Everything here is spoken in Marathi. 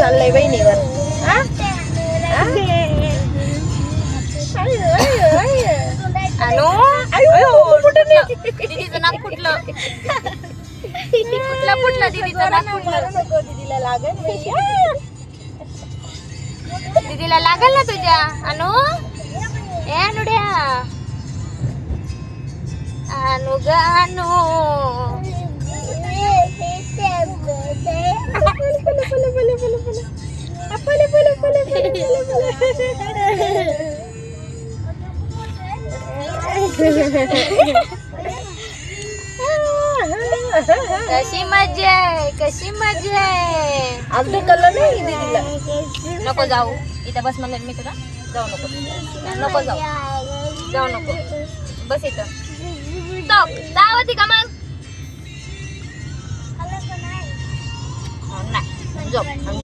चाललंय बहिणीवर. दीदीचं नाक फुटलं. फुटलं दीदीचं नाक फुटलं. दीदीला लागल दीदीला लागल ना तुझ्या. अनु ए अनुड्या अनु ग अनु. कशी मजा आहे, कशी मजा आहे. अगदी कळलं नाही दीदीला. नको जाऊ इथं बस म्हणलं मी तुला. जाऊ नको नको जाऊ जाऊ नको बस इथं. जावती का मग. नाही झोप.